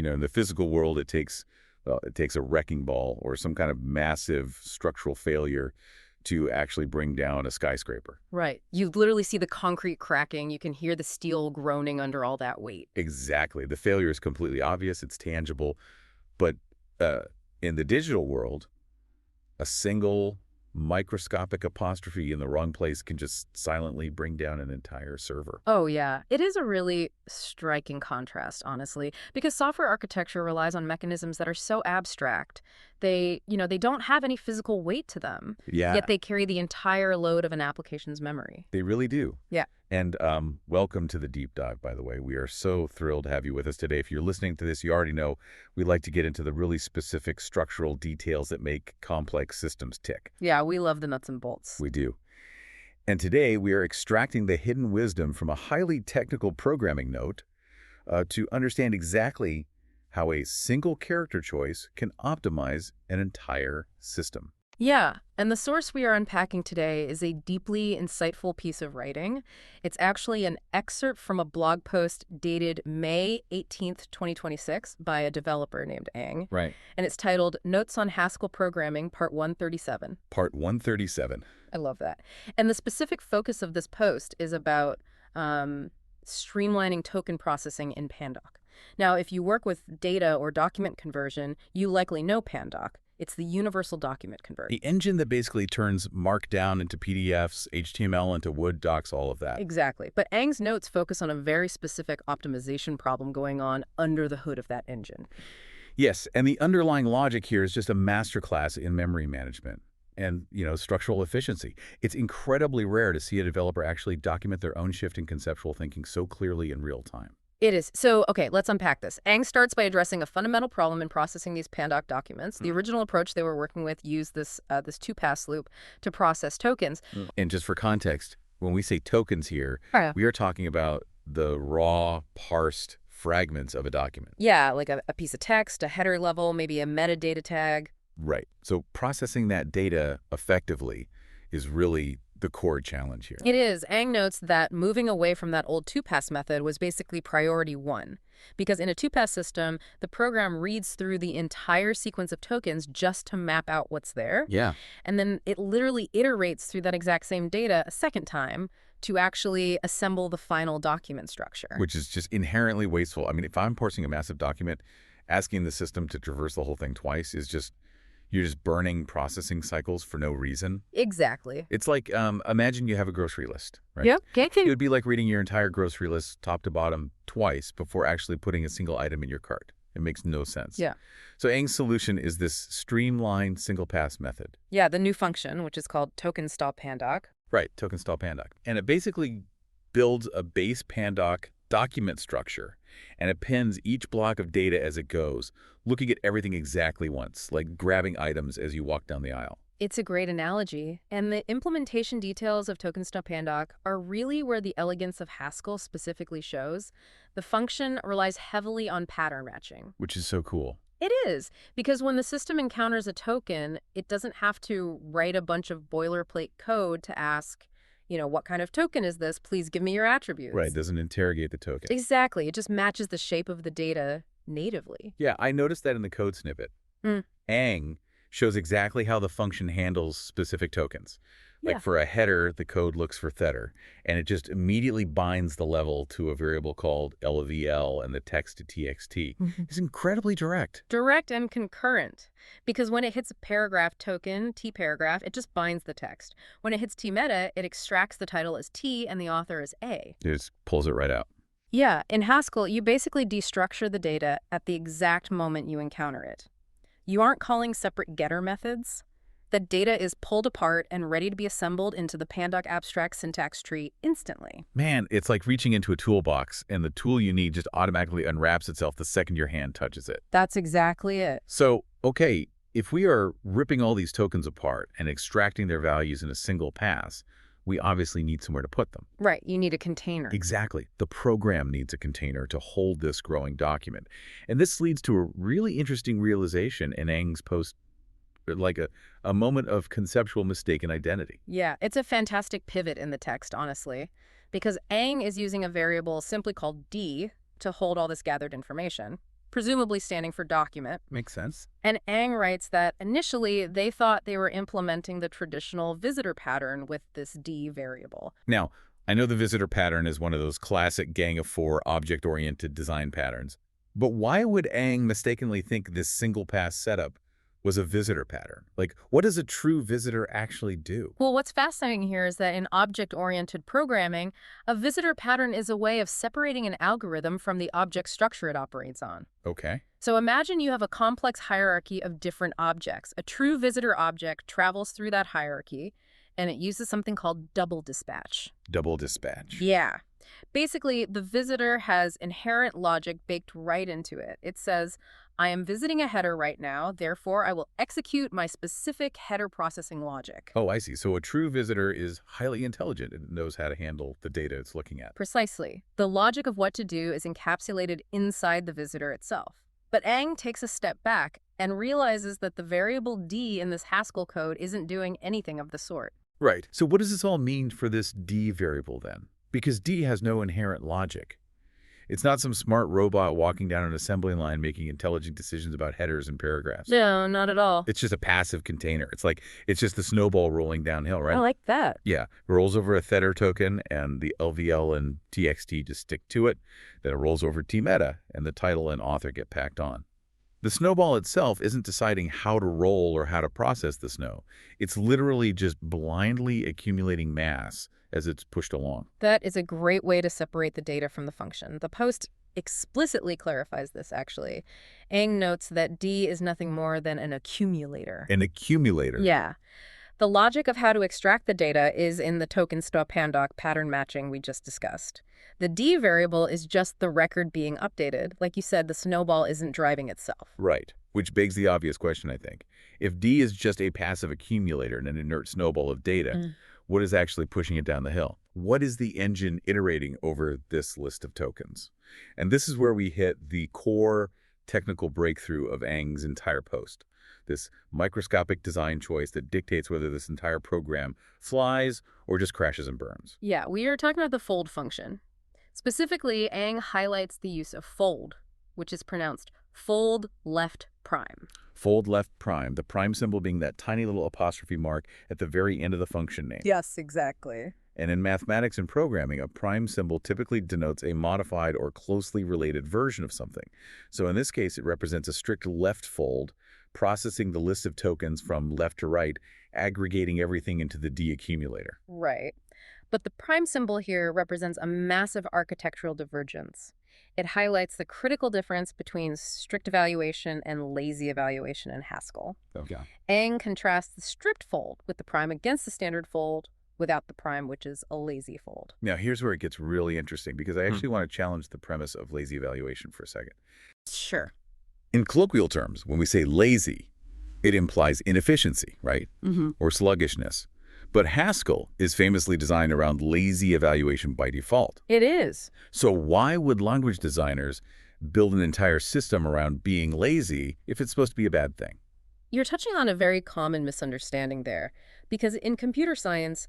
In the physical world, it takes a wrecking ball or some kind of massive structural failure to actually bring down a skyscraper. Right. You literally see the concrete cracking. You can hear the steel groaning under all that weight. Exactly. The failure is completely obvious. It's tangible. But in the digital world, a single microscopic apostrophe in the wrong place can just silently bring down an entire server. Oh, yeah. It is a really striking contrast, honestly, because software architecture relies on mechanisms that are so abstract. They don't have any physical weight to them, Yeah, yet they carry the entire load of an application's memory. they really do. Yeah. And welcome to the deep dive, by the way. We are so thrilled to have you with us today. If you're listening to this, you already know we like to get into the really specific structural details that make complex systems tick. Yeah, we love the nuts and bolts. We do. And today we are extracting the hidden wisdom from a highly technical programming note to understand exactly how a single character choice can optimize an entire system. Yeah, and the source we are unpacking today is a deeply insightful piece of writing. It's actually an excerpt from a blog post dated May 18th, 2026 by a developer named Ang. Right. And it's titled Notes on Haskell Programming, Part 137. Part 137. I love that. And the specific focus of this post is about streamlining token processing in Pandoc. Now, if you work with data or document conversion, you likely know Pandoc. It's the universal document converter. The engine that basically turns Markdown into PDFs, HTML into Word docs, all of that. Exactly. But Ang's notes focus on a very specific optimization problem going on under the hood of that engine. Yes, and the underlying logic here is just a masterclass in memory management and, structural efficiency. It's incredibly rare to see a developer actually document their own shift in conceptual thinking so clearly in real time. It is. So, okay, let's unpack this. Ang starts by addressing a fundamental problem in processing these Pandoc documents. The original approach they were working with used this two-pass loop to process tokens. And just for context, when we say tokens here, we are talking about the raw, parsed fragments of a document. Yeah, like a piece of text, a header level, maybe a metadata tag. Right. So processing that data effectively is really the core challenge here. It is. Ang notes that moving away from that old two-pass method was basically priority one. Because in a two-pass system, the program reads through the entire sequence of tokens just to map out what's there. Yeah. And then it literally iterates through that exact same data a second time to actually assemble the final document structure. Which is just inherently wasteful. I mean, if I'm parsing a massive document, asking the system to traverse the whole thing twice is just... You're just burning processing cycles for no reason. Exactly. It's like, imagine you have a grocery list, right? Yep. It would be like reading your entire grocery list top to bottom twice before actually putting a single item in your cart. It makes no sense. Yeah. So Ang's solution is this streamlined single pass method. Yeah, the new function, which is called token stop Pandoc. Right, token stop Pandoc. And it basically builds a base Pandoc document structure and appends each block of data as it goes, looking at everything exactly once, like grabbing items as you walk down the aisle. It's a great analogy, and the implementation details of token stop Pandoc are really where the elegance of Haskell specifically shows. The function relies heavily on pattern matching. Which is so cool. It is, because when the system encounters a token, it doesn't have to write a bunch of boilerplate code to ask, what kind of token is this? Please give me your attributes. Right, doesn't interrogate the token. Exactly. It just matches the shape of the data natively. Yeah, I noticed that in the code snippet. Ang shows exactly how the function handles specific tokens. Like for a header, the code looks for theta, and it just immediately binds the level to a variable called LVL and the text to TXT. It's incredibly direct. Direct and concurrent. Because when it hits a paragraph token, T-paragraph, it just binds the text. When it hits T-meta, it extracts the title as T and the author as A. It just pulls it right out. Yeah, in Haskell, you basically destructure the data at the exact moment you encounter it. You aren't calling separate getter methods. The data is pulled apart and ready to be assembled into the Pandoc abstract syntax tree instantly. Man, it's like reaching into a toolbox, and the tool you need just automatically unwraps itself the second your hand touches it. That's exactly it. So, okay, if we are ripping all these tokens apart and extracting their values in a single pass, we obviously need somewhere to put them. Right, you need a container. Exactly. The program needs a container to hold this growing document. And this leads to a really interesting realization in Ang's post, like a moment of conceptual mistaken identity. Yeah, it's a fantastic pivot in the text, honestly, because Ang is using a variable simply called D to hold all this gathered information. presumably standing for document. Makes sense. And Ang writes that initially they thought they were implementing the traditional visitor pattern with this D variable. Now, I know the visitor pattern is one of those classic Gang of Four object-oriented design patterns, but why would Ang mistakenly think this single-pass setup was a visitor pattern? Like, what does a true visitor actually do? Well, what's fascinating here is that in object-oriented programming, a visitor pattern is a way of separating an algorithm from the object structure it operates on. Okay. So imagine you have a complex hierarchy of different objects. A true visitor object travels through that hierarchy, and it uses something called double dispatch. Double dispatch. Yeah. Basically, the visitor has inherent logic baked right into it. It says, I am visiting a header right now, therefore I will execute my specific header processing logic. Oh, I see. So a true visitor is highly intelligent and knows how to handle the data it's looking at. Precisely. The logic of what to do is encapsulated inside the visitor itself. But Ang takes a step back and realizes that the variable D in this Haskell code isn't doing anything of the sort. Right. So what does this all mean for this D variable then? Because D has no inherent logic. It's not some smart robot walking down an assembly line making intelligent decisions about headers and paragraphs. No, not at all. It's just a passive container. It's just the snowball rolling downhill, right? I like that. Yeah. It rolls over a theta token, and the LVL and TXT just stick to it. Then it rolls over T-meta, and the title and author get packed on. The snowball itself isn't deciding how to roll or how to process the snow. It's literally just blindly accumulating mass as it's pushed along. That is a great way to separate the data from the function. The post explicitly clarifies this, actually. Ang notes that D is nothing more than an accumulator. An accumulator? Yeah. The logic of how to extract the data is in the token-sto-pandoc pattern matching we just discussed. The D variable is just the record being updated. Like you said, the snowball isn't driving itself. Right. Which begs the obvious question, I think. If D is just a passive accumulator and an inert snowball of data, what is actually pushing it down the hill? What is the engine iterating over this list of tokens? And this is where we hit the core technical breakthrough of Ang's entire post. This microscopic design choice that dictates whether this entire program flies or just crashes and burns. Yeah, we are talking about the fold function. Specifically, Ang highlights the use of fold, which is pronounced fold left prime. Fold left prime, the prime symbol being that tiny little apostrophe mark at the very end of the function name. Yes, exactly. And in mathematics and programming, a prime symbol typically denotes a modified or closely related version of something. So in this case, it represents a strict left fold, processing the list of tokens from left to right, aggregating everything into the D accumulator. Right. But the prime symbol here represents a massive architectural divergence. It highlights the critical difference between strict evaluation and lazy evaluation in Haskell. Okay. Ang contrasts the strict fold with the prime against the standard fold without the prime, which is a lazy fold. Now, here's where it gets really interesting, because I actually want to challenge the premise of lazy evaluation for a second. Sure. In colloquial terms, when we say lazy, it implies inefficiency, right? Or sluggishness. But Haskell is famously designed around lazy evaluation by default. It is. So why would language designers build an entire system around being lazy if it's supposed to be a bad thing? You're touching on a very common misunderstanding there, because in computer science,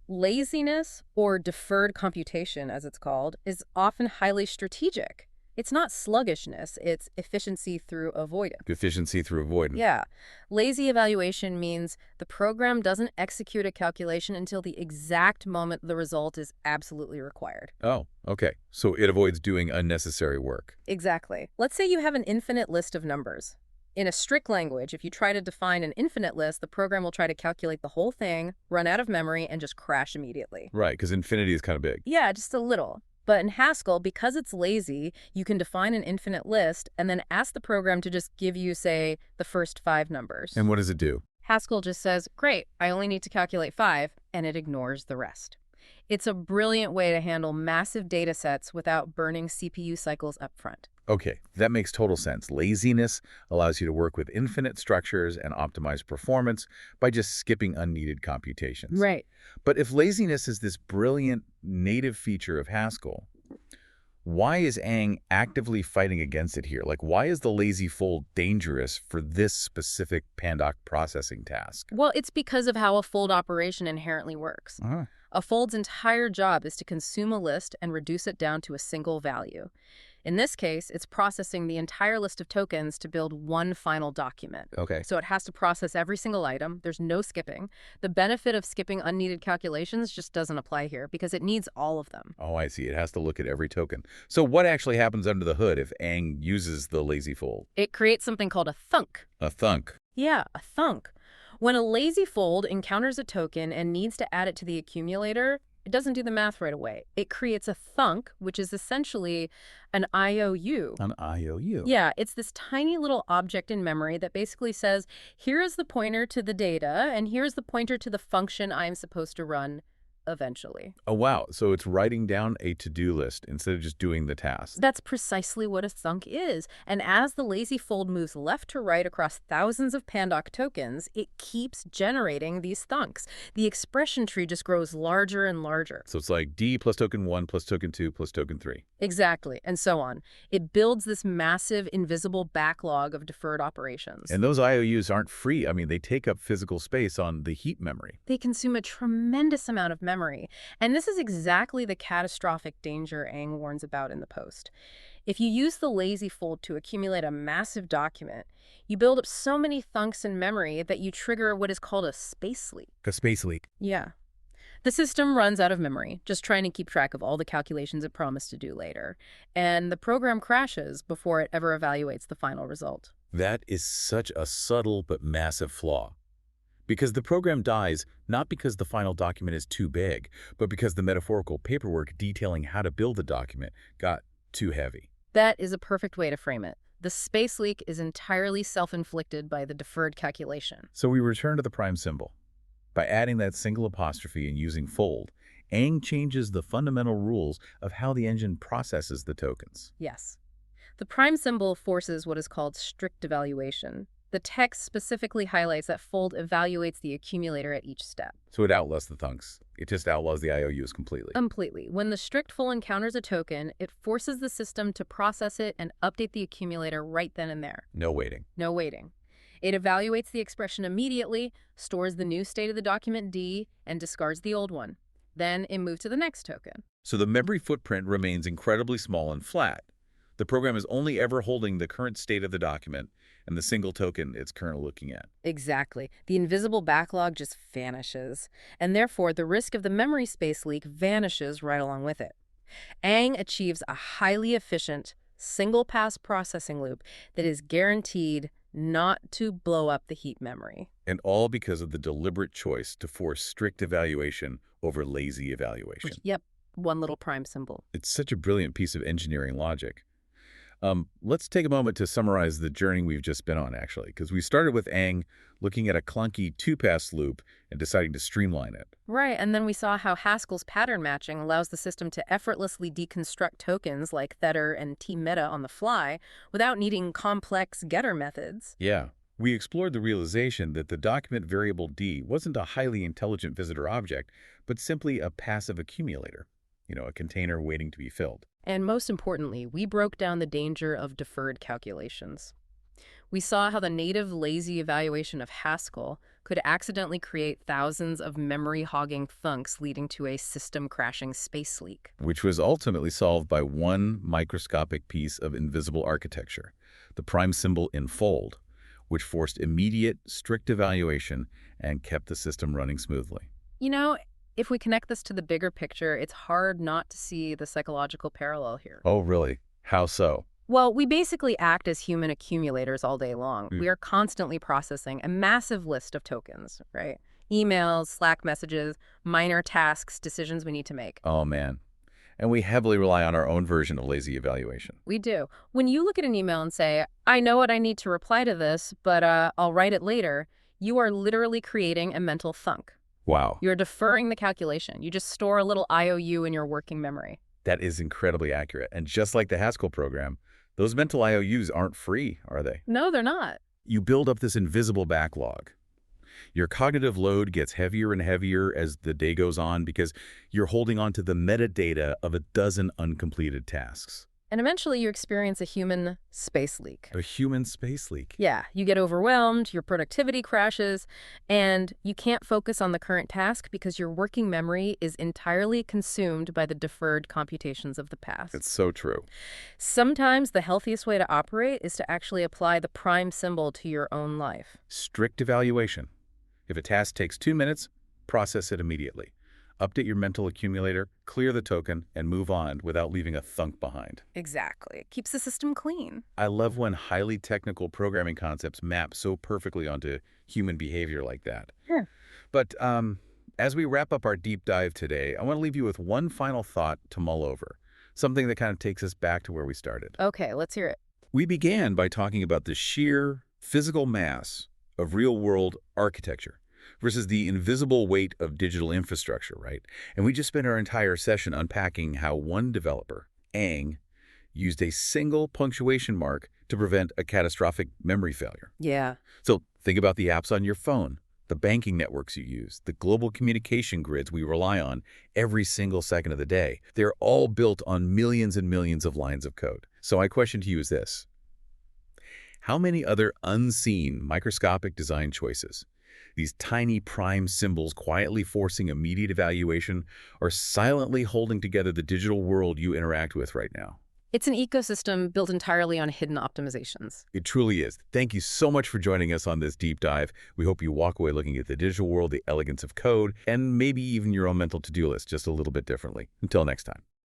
laziness, or deferred computation, as it's called, is often highly strategic. It's not sluggishness, it's efficiency through avoidance. Efficiency through avoidance. Yeah. Lazy evaluation means the program doesn't execute a calculation until the exact moment the result is absolutely required. Oh, okay. So it avoids doing unnecessary work. Exactly. Let's say you have an infinite list of numbers. In a strict language, if you try to define an infinite list, the program will try to calculate the whole thing, run out of memory, and just crash immediately. Right, because infinity is kind of big. Yeah, just a little. But in Haskell, because it's lazy, you can define an infinite list and then ask the program to just give you, say, the first 5 numbers. And what does it do? Haskell just says, great, I only need to calculate 5, and it ignores the rest. It's a brilliant way to handle massive data sets without burning CPU cycles up front. Okay, that makes total sense. Laziness allows you to work with infinite structures and optimize performance by just skipping unneeded computations. Right. But if laziness is this brilliant native feature of Haskell, why is Ang actively fighting against it here? Like, why is the lazy fold dangerous for this specific Pandoc processing task? Well, it's because of how a fold operation inherently works. A fold's entire job is to consume a list and reduce it down to a single value. In this case, it's processing the entire list of tokens to build one final document. Okay. So it has to process every single item. There's no skipping. The benefit of skipping unneeded calculations just doesn't apply here because it needs all of them. Oh, I see. It has to look at every token. So what actually happens under the hood if Ang uses the lazy fold? It creates something called a thunk. A thunk. Yeah, a thunk. When a lazy fold encounters a token and needs to add it to the accumulator, it doesn't do the math right away. It creates a thunk, which is essentially an IOU. An IOU. Yeah, it's this tiny little object in memory that basically says, here is the pointer to the data, and here's the pointer to the function I'm supposed to run eventually. Oh, wow. So it's writing down a to-do list instead of just doing the task. That's precisely what a thunk is. And as the lazy fold moves left to right across thousands of Pandoc tokens, it keeps generating these thunks. The expression tree just grows larger and larger. So it's like D plus token 1 plus token 2 plus token 3. Exactly, and so on. It builds this massive, invisible backlog of deferred operations. And those IOUs aren't free. I mean, they take up physical space on the heap memory. They consume a tremendous amount of memory. And this is exactly the catastrophic danger Ang warns about in the post. If you use the lazy fold to accumulate a massive document, you build up so many thunks in memory that you trigger what is called a space leak. A space leak. Yeah. The system runs out of memory, just trying to keep track of all the calculations it promised to do later. And the program crashes before it ever evaluates the final result. That is such a subtle but massive flaw. Because the program dies not because the final document is too big, but because the metaphorical paperwork detailing how to build the document got too heavy. That is a perfect way to frame it. The space leak is entirely self-inflicted by the deferred calculation. So we return to the prime symbol. By adding that single apostrophe and using fold, Ang changes the fundamental rules of how the engine processes the tokens. Yes. The prime symbol forces what is called strict evaluation. The text specifically highlights that fold evaluates the accumulator at each step. So it outlaws the thunks. It just outlaws the IOUs completely. Completely. When the strict full encounters a token, it forces the system to process it and update the accumulator right then and there. No waiting. No waiting. It evaluates the expression immediately, stores the new state of the document D, and discards the old one. Then it moves to the next token. So the memory footprint remains incredibly small and flat. The program is only ever holding the current state of the document and the single token it's currently looking at. Exactly. The invisible backlog just vanishes, and therefore the risk of the memory space leak vanishes right along with it. Ang achieves a highly efficient, single-pass processing loop that is guaranteed not to blow up the heap memory. And all because of the deliberate choice to force strict evaluation over lazy evaluation. Yep, one little prime symbol. It's such a brilliant piece of engineering logic. Let's take a moment to summarize the journey we've just been on, actually, because we started with Ang looking at a clunky two-pass loop and deciding to streamline it. Right, and then we saw how Haskell's pattern matching allows the system to effortlessly deconstruct tokens like theta and t-meta on the fly without needing complex getter methods. Yeah. We explored the realization that the document variable D wasn't a highly intelligent visitor object, but simply a passive accumulator, a container waiting to be filled. And most importantly, we broke down the danger of deferred calculations. We saw how the native lazy evaluation of Haskell could accidentally create thousands of memory-hogging thunks leading to a system-crashing space leak. Which was ultimately solved by one microscopic piece of invisible architecture, the prime symbol in fold, which forced immediate, strict evaluation and kept the system running smoothly. If we connect this to the bigger picture, it's hard not to see the psychological parallel here. Oh, really? How so? Well, we basically act as human accumulators all day long. Mm. We are constantly processing a massive list of tokens, right? Emails, Slack messages, minor tasks, decisions we need to make. Oh, man. And we heavily rely on our own version of lazy evaluation. We do. When you look at an email and say, I know what I need to reply to this, but I'll write it later, you are literally creating a mental thunk. Wow. You're deferring the calculation. You just store a little IOU in your working memory. That is incredibly accurate. And just like the Haskell program, those mental IOUs aren't free, are they? No, they're not. You build up this invisible backlog. Your cognitive load gets heavier and heavier as the day goes on because you're holding on to the metadata of a dozen uncompleted tasks. And eventually you experience a human space leak. A human space leak. Yeah, you get overwhelmed, your productivity crashes, and you can't focus on the current task because your working memory is entirely consumed by the deferred computations of the past. It's so true. Sometimes the healthiest way to operate is to actually apply the prime symbol to your own life. Strict evaluation. If a task takes 2 minutes, process it immediately. Update your mental accumulator, clear the token, and move on without leaving a thunk behind. Exactly. It keeps the system clean. I love when highly technical programming concepts map so perfectly onto human behavior like that. Yeah. But as we wrap up our deep dive today, I want to leave you with one final thought to mull over, something that kind of takes us back to where we started. Okay, let's hear it. We began by talking about the sheer physical mass of real-world architecture versus the invisible weight of digital infrastructure, right? And we just spent our entire session unpacking how one developer, Ang, used a single punctuation mark to prevent a catastrophic memory failure. Yeah. So think about the apps on your phone, the banking networks you use, the global communication grids we rely on every single second of the day. They're all built on millions and millions of lines of code. So my question to you is this: how many other unseen microscopic design choices, these tiny prime symbols quietly forcing immediate evaluation, are silently holding together the digital world you interact with right now? It's an ecosystem built entirely on hidden optimizations. It truly is. Thank you so much for joining us on this deep dive. We hope you walk away looking at the digital world, the elegance of code, and maybe even your own mental to-do list just a little bit differently. Until next time.